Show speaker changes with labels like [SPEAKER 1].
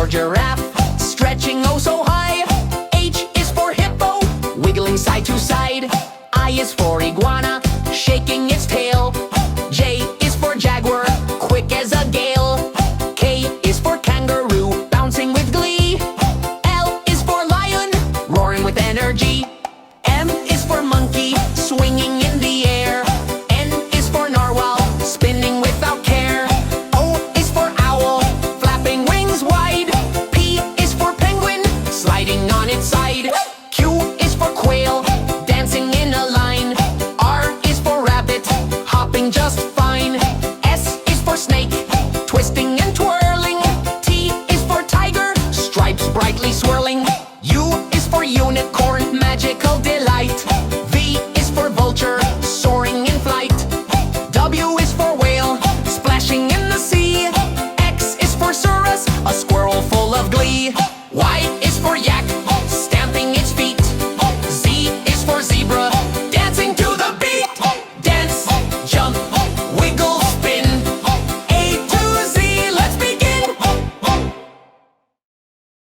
[SPEAKER 1] for giraffe, stretching oh so high. H is for hippo, wiggling side to side. I is for iguana, shaking its tail. J is for jaguar, quick as a gale. K is for kangaroo, bouncing with glee. L is for lion, roaring with energy. M is for monkey, swinging in the air. N is for narwhal, spinning without care. O is for owl, flapping wings wide. P is for penguin, sliding on its side. Q is for quail, dancing in a line. R is for rabbit, hopping just